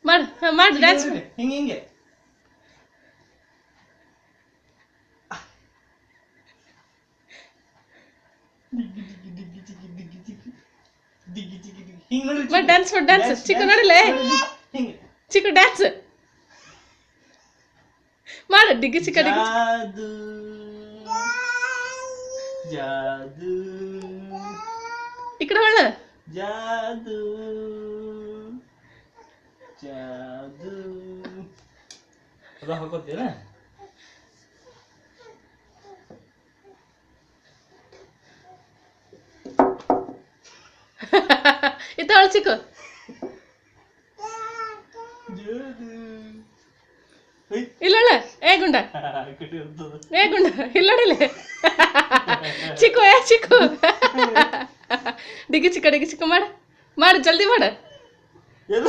ಮಾಡು ಮಾಡು ಡ್ಯಾನ್ಸ್ ಹಿಂಗೆ ಹಿಂಗೆ ಹಿಂಗೆ ನೋಡಿ ಮಾಡು ಡ್ಯಾನ್ಸ್ ಮಾಡು ಡ್ಯಾನ್ಸ್ ಚಿಕ್ಕು ನೋಡಿಲ್ಲ ಹಿಂಗೆ ಚಿಕ್ಕು ಡ್ಯಾನ್ಸ್ ಮಾಡು ಡಿಗ್ಗಿ ಚಿಕ್ಕ ಡಿಗ್ಗಿ ಜಾದು ಜಾದು ಈ ಕಡೆ ಒಳ್ಳೆ ಜಾದು ಜಾದು ಅದ ಹಾಕೋತೀರ ಇತ್ತವಳು ಚಿಕ್ಕು ಇಲ್ಲೊಳ್ಳೆ ಏ ಗುಂಡ ಏ ಗುಂಡ ಇಲ್ಲೋಡಿಲ್ಲ ಚಿಕ್ಕು ಏ ಚಿಕ್ಕು ಡಿಗ್ಗಿ ಚಿಕ್ಕ ಮಾಡು ಮಾಡು ಜಲ್ದಿ ಮಾಡು ಎಲ್ಲ